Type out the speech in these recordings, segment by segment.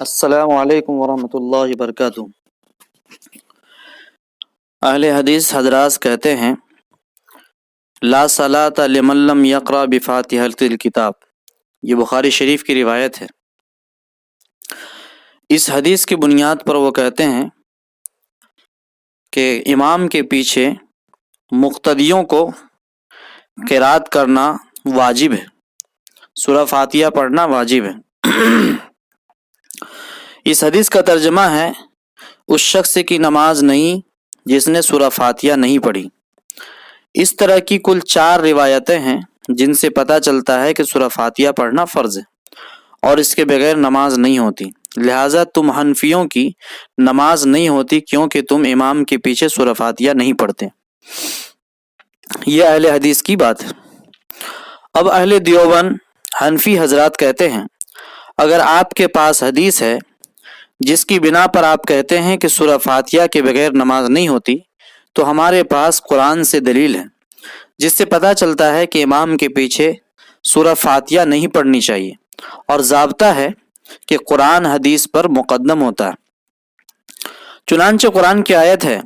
السلام علیکم ورحمۃ اللہ وبرکاتہ۔ اہل حدیث حضرات کہتے ہیں لا صلاۃ لمن لم یقرأ بفاتحۃ الکتاب، یہ بخاری شریف کی روایت ہے۔ اس حدیث کی بنیاد پر وہ کہتے ہیں کہ امام کے پیچھے مقتدیوں کو قرات کرنا واجب ہے، سورہ فاتحہ پڑھنا واجب ہے۔ اس حدیث کا ترجمہ ہے اس شخص کی نماز نہیں جس نے سورہ فاتحہ نہیں پڑھی۔ اس طرح کی کل 4 روایتیں ہیں جن سے پتہ چلتا ہے کہ سورہ فاتحہ پڑھنا فرض ہے اور اس کے بغیر نماز نہیں ہوتی، لہٰذا تم حنفیوں کی نماز نہیں ہوتی کیونکہ تم امام کے پیچھے سورہ فاتحہ نہیں پڑھتے۔ یہ اہل حدیث کی بات ہے۔ اب اہل دیوبند حنفی حضرات کہتے ہیں اگر آپ کے پاس حدیث ہے جس کی بنا پر آپ کہتے ہیں کہ سورہ فاتحہ کے بغیر نماز نہیں ہوتی، تو ہمارے پاس قرآن سے دلیل ہے جس سے پتہ چلتا ہے کہ امام کے پیچھے سورہ فاتحہ نہیں پڑھنی چاہیے، اور ضابطہ ہے کہ قرآن حدیث پر مقدم ہوتا ہے۔ چنانچہ قرآن کی آیت ہے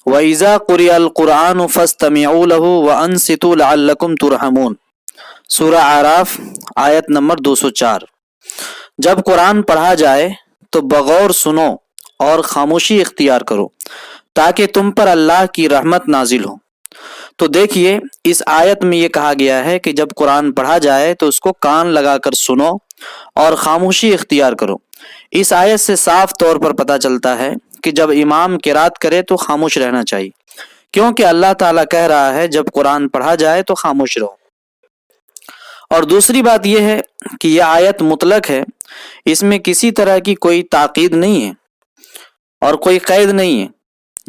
وَإِذَا قُرِئَ الْقُرْآنُ فَاسْتَمِعُوا لَهُ وَأَنصِتُوا لَعَلَّكُمْ تُرْحَمُونَ، سورہ اعراف آیت نمبر 204۔ جب قرآن پڑھا جائے تو بغور سنو اور خاموشی اختیار کرو تاکہ تم پر اللہ کی رحمت نازل ہو۔ تو دیکھیے اس آیت میں یہ کہا گیا ہے کہ جب قرآن پڑھا جائے تو اس کو کان لگا کر سنو اور خاموشی اختیار کرو۔ اس آیت سے صاف طور پر پتہ چلتا ہے کہ جب امام قرات کرے تو خاموش رہنا چاہیے، کیونکہ اللہ تعالیٰ کہہ رہا ہے جب قرآن پڑھا جائے تو خاموش رہو۔ اور دوسری بات یہ ہے کہ یہ آیت مطلق ہے، اس میں کسی طرح کی کوئی تاکید نہیں ہے اور کوئی قید نہیں ہے۔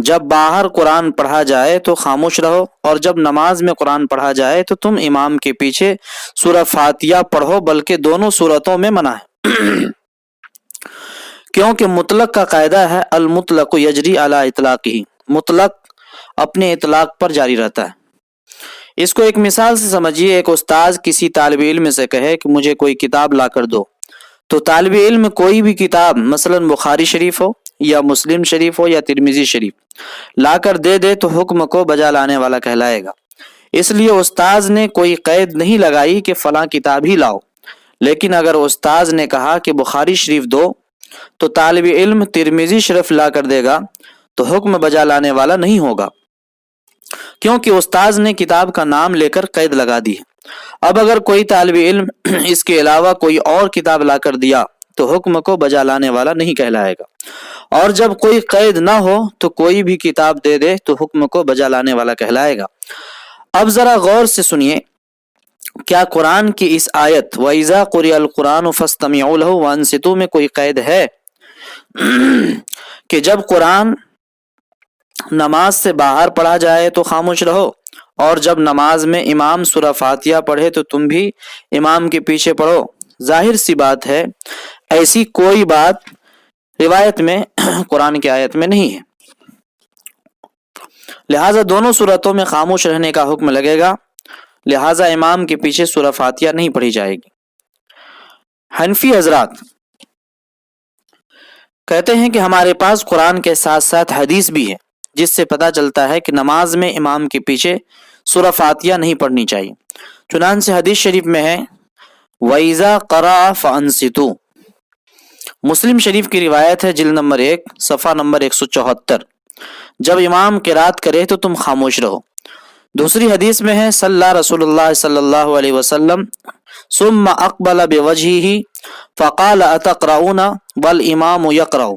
جب باہر قرآن پڑھا جائے تو خاموش رہو، اور جب نماز میں قرآن پڑھا جائے تو تم امام کے پیچھے سورہ فاتحہ پڑھو، بلکہ دونوں صورتوں میں منع ہے۔ کیونکہ مطلق کا قاعدہ ہے المطلق یجری علی اطلاقہ، مطلق اپنے اطلاق پر جاری رہتا ہے۔ اس کو ایک مثال سے سمجھیے، ایک استاذ کسی طالب علم سے کہے کہ مجھے کوئی کتاب لا کر دو، تو طالب علم کوئی بھی کتاب مثلا بخاری شریف ہو یا مسلم شریف ہو یا ترمذی شریف لا کر دے دے تو حکم کو بجا لانے والا کہلائے گا۔ اس لیے استاذ نے کوئی قید نہیں لگائی کہ فلاں کتاب ہی لاؤ، لیکن اگر استاذ نے کہا کہ بخاری شریف دو تو طالب علم ترمذی شریف لا کر دے گا تو حکم بجا لانے والا نہیں ہوگا، کیونکہ استاذ نے کتاب کا نام لے کر قید لگا دی ہے۔ اب اگر کوئی طالب علم اس کے علاوہ کوئی اور کتاب لا کر دیا تو حکم کو بجا لانے والا نہیں کہلائے گا، اور جب کوئی قید نہ ہو تو کوئی بھی کتاب دے دے تو حکم کو بجا لانے والا کہلائے گا۔ اب ذرا غور سے سنیے، کیا قرآن کی اس آیت وَإِذَا قُرِئَ الْقُرْآنُ فَاسْتَمِعُوا لَهُ وَأَنصِتُوا میں کوئی قید ہے کہ جب قرآن نماز سے باہر پڑھا جائے تو خاموش رہو، اور جب نماز میں امام سورہ فاتحہ پڑھے تو تم بھی امام کے پیچھے پڑھو؟ ظاہر سی بات ہے ایسی کوئی بات روایت میں قرآن کی آیت میں نہیں ہے، لہٰذا دونوں صورتوں میں خاموش رہنے کا حکم لگے گا، لہٰذا امام کے پیچھے سورہ فاتحہ نہیں پڑھی جائے گی۔ حنفی حضرات کہتے ہیں کہ ہمارے پاس قرآن کے ساتھ ساتھ حدیث بھی ہے جس سے پتہ چلتا ہے کہ نماز میں امام کے پیچھے سورہ فاتحہ نہیں پڑھنی چاہیے۔ چنانچہ حدیث شریف میں ہے وَإِذَا قَرَأَ فَأَنصِتُوا، مسلم شریف کی روایت ہے، جلد نمبر 1 صفحہ نمبر 174، جب امام قرات کرے تو تم خاموش رہو۔ دوسری حدیث میں ہے صلی رسول اللہ صلی اللہ علیہ وسلم ثم اقبل بوجهه فقال اتقرؤون والامام يقرأ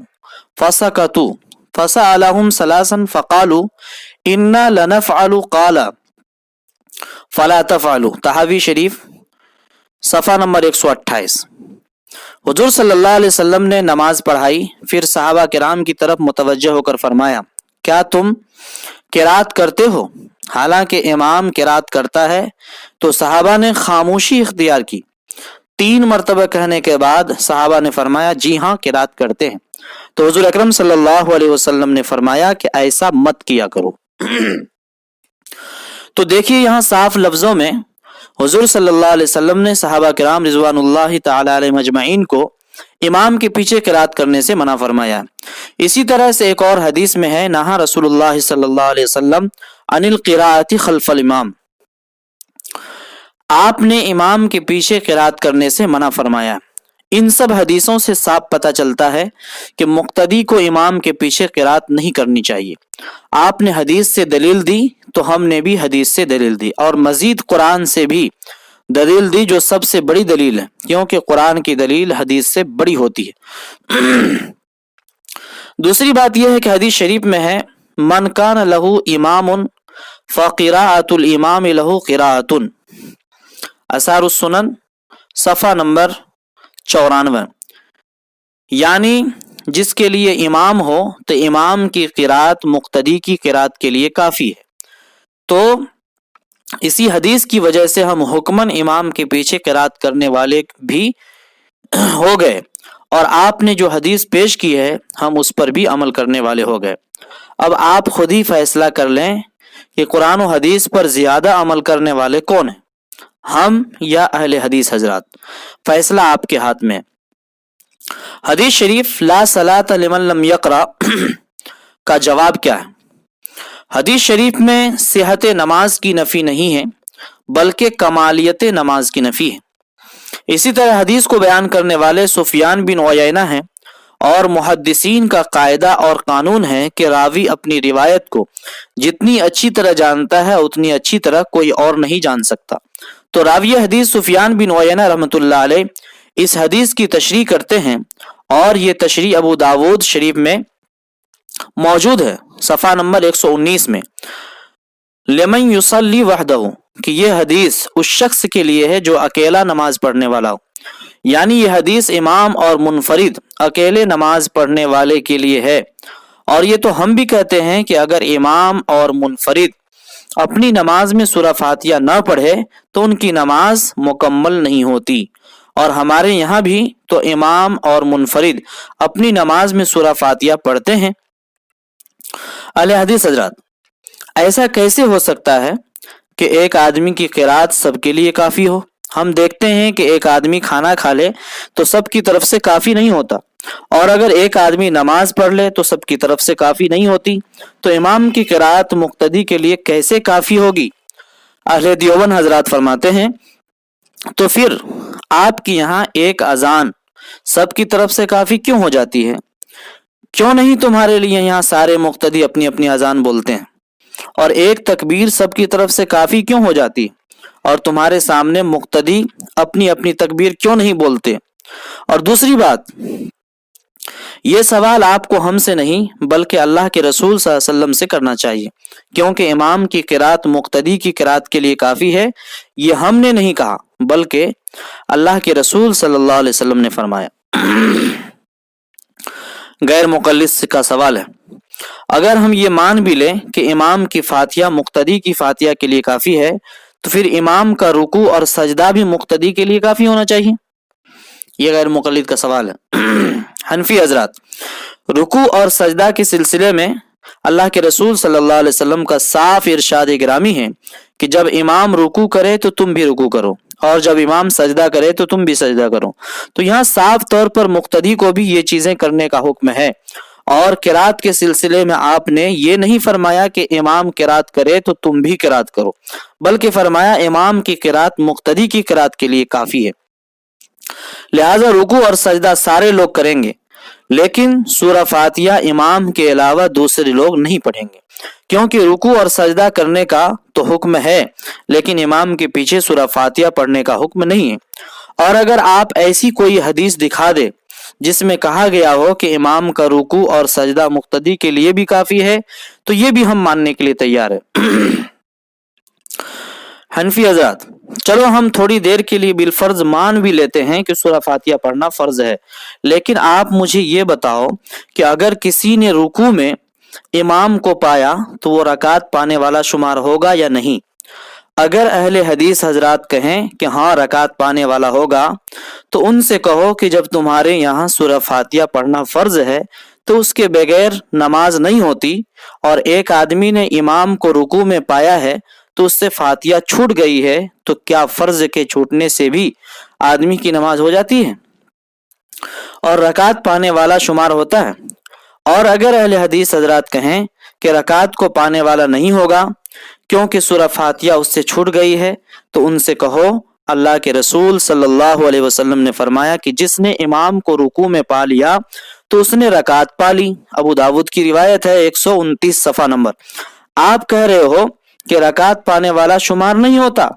فسكتوا فسألهم ثلاثا فقالوا انا لنفعل قال فلا تفعلوا، طحاوی شریف صفحہ نمبر 128۔ حضور صلی اللہ علیہ وسلم نے نماز پڑھائی، پھر صحابہ کرام کی طرف متوجہ ہو کر فرمایا کیا تم قرات کرتے ہو؟ حالانکہ امام قرات کرتا ہے، تو صحابہ نے خاموشی اختیار کی۔ 3 مرتبہ کہنے کے بعد صحابہ نے فرمایا جی ہاں قرات کرتے ہیں، تو حضور اکرم صلی اللہ علیہ وسلم نے فرمایا کہ ایسا مت کیا کرو۔ تو دیکھیے یہاں صاف لفظوں میں حضور صلی اللہ علیہ وسلم نے صحابہ کرام رضوان اللہ تعالی علیہم اجمعین کو امام کے پیچھے قرات کرنے سے منع فرمایا۔ اسی طرح سے ایک اور حدیث میں ہے، نہا رسول اللہ صلی اللہ علیہ وسلم عن القراءۃ خلف الامام، آپ نے امام کے پیچھے قرات کرنے سے منع فرمایا۔ ان سب حدیثوں سے صاف پتہ چلتا ہے کہ مقتدی کو امام کے پیچھے قرات نہیں کرنی چاہیے۔ آپ نے حدیث سے دلیل دی تو ہم نے بھی حدیث سے دلیل دی، اور مزید قرآن سے بھی دلیل دی جو سب سے بڑی دلیل ہے، کیونکہ قرآن کی دلیل حدیث سے بڑی ہوتی ہے۔ دوسری بات یہ ہے کہ حدیث شریف میں ہے، من کان لہ امام فقراءۃ الامام لہ قراءۃ، آثار السنن صفحہ نمبر 94، یعنی جس کے لیے امام ہو تو امام کی قرات مقتدی کی قرات کے لیے کافی ہے۔ تو اسی حدیث کی وجہ سے ہم حکماً امام کے پیچھے قرات کرنے والے بھی ہو گئے، اور آپ نے جو حدیث پیش کی ہے ہم اس پر بھی عمل کرنے والے ہو گئے۔ اب آپ خود ہی فیصلہ کر لیں کہ قرآن و حدیث پر زیادہ عمل کرنے والے کون ہیں، ہم یا اہل حدیث حضرات؟ فیصلہ آپ کے ہاتھ میں۔ حدیث شریف لا صلاۃ لمن لم یقرأ کا جواب کیا ہے؟ حدیث شریف میں صحت نماز کی نفی نہیں ہے بلکہ کمالیت نماز کی نفی ہے۔ اسی طرح حدیث کو بیان کرنے والے سفیان بن عیینہ ہیں، اور محدثین کا قاعدہ اور قانون ہے کہ راوی اپنی روایت کو جتنی اچھی طرح جانتا ہے اتنی اچھی طرح کوئی اور نہیں جان سکتا۔ تو راوی حدیث سفیان بن عیینہ رحمۃ اللہ علیہ اس حدیث کی تشریح کرتے ہیں، اور یہ تشریح ابو داود شریف میں موجود ہے صفحہ نمبر 119 میں، لمن یصلی وحدہ، کہ یہ حدیث اس شخص کے لیے ہے جو اکیلا نماز پڑھنے والا ہو، یعنی یہ حدیث امام اور منفرد اکیلے نماز پڑھنے والے کے لیے ہے۔ اور یہ تو ہم بھی کہتے ہیں کہ اگر امام اور منفرد اپنی نماز میں سورہ فاتحہ نہ پڑھے تو ان کی نماز مکمل نہیں ہوتی، اور ہمارے یہاں بھی تو امام اور منفرد اپنی نماز میں سورہ فاتحہ پڑھتے ہیں۔ اہل حدیث حضرات، ایسا کیسے ہو سکتا ہے کہ ایک آدمی کی قرات سب کے لیے کافی ہو؟ ہم دیکھتے ہیں کہ ایک آدمی کھانا کھا لے تو سب کی طرف سے کافی نہیں ہوتا، اور اگر ایک آدمی نماز پڑھ لے تو سب کی طرف سے کافی نہیں ہوتی، تو امام کی قرات مقتدی کے لیے کیسے کافی ہوگی؟ اہل دیوبند حضرات فرماتے ہیں، تو پھر آپ کی یہاں ایک اذان سب کی طرف سے کافی کیوں ہو جاتی ہے؟ کیوں نہیں تمہارے لیے یہاں سارے مقتدی اپنی اپنی اذان بولتے ہیں؟ اور ایک تکبیر سب کی طرف سے کافی کیوں ہو جاتی، اور تمہارے سامنے مقتدی اپنی اپنی تکبیر کیوں نہیں بولتے؟ اور دوسری بات، یہ سوال آپ کو ہم سے نہیں بلکہ اللہ کے رسول صلی اللہ علیہ وسلم سے کرنا چاہیے، کیونکہ امام کی قرات مقتدی کی قرات کے لیے کافی ہے، یہ ہم نے نہیں کہا بلکہ اللہ کے رسول صلی اللہ علیہ وسلم نے فرمایا۔ غیر مقلد کا سوال ہے، اگر ہم یہ مان بھی لیں کہ امام کی فاتحہ مقتدی کی فاتحہ کے لیے کافی ہے تو پھر امام کا رکوع اور سجدہ بھی مقتدی کے لیے کافی ہونا چاہیے؟ یہ غیر مقلد کا سوال ہے۔ حنفی حضرات، رکوع اور سجدہ کے سلسلے میں اللہ کے رسول صلی اللہ علیہ وسلم کا صاف ارشاد گرامی ہے کہ جب امام رکوع کرے تو تم بھی رکوع کرو، اور جب امام سجدہ کرے تو تم بھی سجدہ کرو۔ تو یہاں صاف طور پر مقتدی کو بھی یہ چیزیں کرنے کا حکم ہے، اور قرات کے سلسلے میں آپ نے یہ نہیں فرمایا کہ امام قرات کرے تو تم بھی قرات کرو، بلکہ فرمایا امام کی قرات مقتدی کی قرات کے لیے کافی ہے، لہذا رکوع اور سجدہ سارے لوگ کریں گے، لیکن سورہ فاتحہ امام کے علاوہ دوسرے لوگ نہیں پڑھیں گے، کیونکہ رکوع اور سجدہ کرنے کا تو حکم ہے لیکن امام کے پیچھے سورہ فاتحہ پڑھنے کا حکم نہیں ہے۔ اور اگر آپ ایسی کوئی حدیث دکھا دے جس میں کہا گیا ہو کہ امام کا رکوع اور سجدہ مقتدی کے لیے بھی کافی ہے تو یہ بھی ہم ماننے کے لیے تیار ہے۔ حنفی حضرات، چلو ہم تھوڑی دیر کے لیے بالفرض مان بھی لیتے ہیں کہ سورہ فاتحہ پڑھنا فرض ہے، لیکن آپ مجھے یہ بتاؤ کہ اگر کسی نے رکوع میں امام کو پایا تو وہ رکعت پانے والا شمار ہوگا یا نہیں؟ اگر اہل حدیث حضرات کہیں کہ ہاں رکعت پانے والا ہوگا تو ان سے کہو کہ جب تمہارے یہاں سورہ فاتحہ پڑھنا فرض ہے تو اس کے بغیر نماز نہیں ہوتی، اور ایک آدمی نے امام کو رکوع میں پایا ہے تو اس سے فاتحہ چھوٹ گئی ہے، تو کیا فرض کے چھوٹنے سے بھی آدمی کی نماز ہو جاتی ہے؟ اور رکعت پانے والا شمار ہوتا ہے. اور اگر اہل حدیث حضرات کہیں کہ رکعت کو پانے والا نہیں ہوگا کیونکہ سورہ فاتحہ اس سے چھوٹ گئی ہے، تو ان سے کہو اللہ کے رسول صلی اللہ علیہ وسلم نے فرمایا کہ جس نے امام کو رکوع میں پا لیا تو اس نے رکعت پا لی. ابو داود کی روایت ہے 129 صفحہ نمبر. آپ کہہ رہے ہو کہ رکعت پانے والا شمار نہیں ہوتا.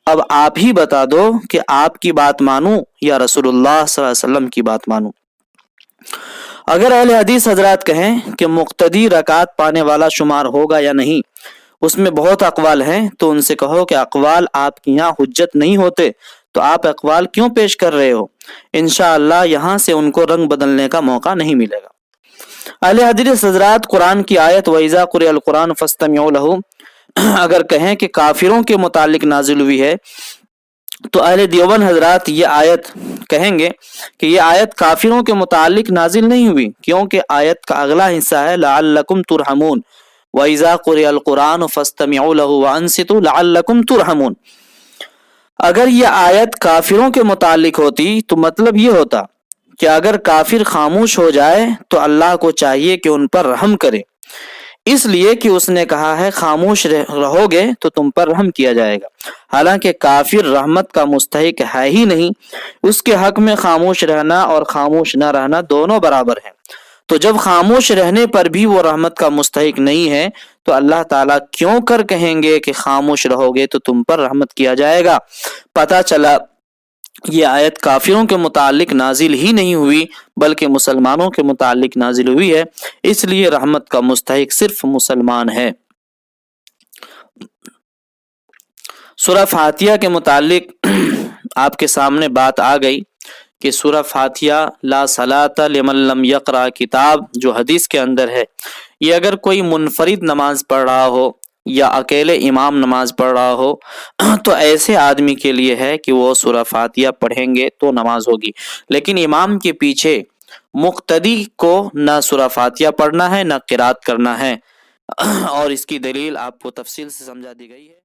اب آپ ہی بتا دو کہ آپ کی بات مانوں یا رسول اللہ صلی اللہ علیہ وسلم کی بات مانوں. اگر اہل حدیث حضرات کہیں کہ مقتدی رکعت پانے والا شمار ہوگا یا نہیں، اس میں بہت اقوال ہیں، تو ان سے کہو کہ اقوال آپ کی یہاں حجت نہیں ہوتے، تو آپ اقوال کیوں پیش کر رہے ہو؟ انشاءاللہ یہاں سے ان کو رنگ بدلنے کا موقع نہیں ملے گا. اہل حدیث حضرات قرآن کی آیت وَإِذَا قُرِئَ الْقُرْآنُ فَاسْتَمِعُوا لَهُ اگر کہیں کہ کافروں کے متعلق نازل ہوئی ہے، تو اہل دیوبند حضرات یہ آیت کہیں گے کہ یہ آیت کافروں کے متعلق نازل نہیں ہوئی، کیونکہ آیت کا اگلا حصہ ہے لعلکم ترحمون، وَإِذَا قُرِئَ الْقُرْآنُ فَاسْتَمِعُوا لَهُ وَأَنصِتُوا لَعَلَّكُمْ تُرْحَمُونَ. اگر یہ آیت کافروں کے متعلق ہوتی تو مطلب یہ ہوتا کہ اگر کافر خاموش ہو جائے تو اللہ کو چاہیے کہ ان پر رحم کرے، اس لیے کہ اس نے کہا ہے خاموش رہو گے تو تم پر رحم کیا جائے گا. حالانکہ کافر رحمت کا مستحق ہے ہی نہیں، اس کے حق میں خاموش رہنا اور خاموش نہ رہنا دونوں برابر ہیں. تو جب خاموش رہنے پر بھی وہ رحمت کا مستحق نہیں ہے تو اللہ تعالیٰ کیوں کر کہیں گے کہ خاموش رہو گے تو تم پر رحمت کیا جائے گا؟ پتہ چلا یہ آیت کافروں کے متعلق نازل ہی نہیں ہوئی بلکہ مسلمانوں کے متعلق نازل ہوئی ہے، اس لیے رحمت کا مستحق صرف مسلمان ہے. سورہ فاتحہ کے متعلق آپ کے سامنے بات آ گئی کہ سورہ فاتحہ لا صلاۃ لمن لم یقرأ کتاب جو حدیث کے اندر ہے، یہ اگر کوئی منفرد نماز پڑھ رہا ہو یا اکیلے امام نماز پڑھ رہا ہو تو ایسے آدمی کے لیے ہے کہ وہ سورہ فاتحہ پڑھیں گے تو نماز ہوگی، لیکن امام کے پیچھے مقتدی کو نہ سورہ فاتحہ پڑھنا ہے نہ قرات کرنا ہے، اور اس کی دلیل آپ کو تفصیل سے سمجھا دی گئی ہے.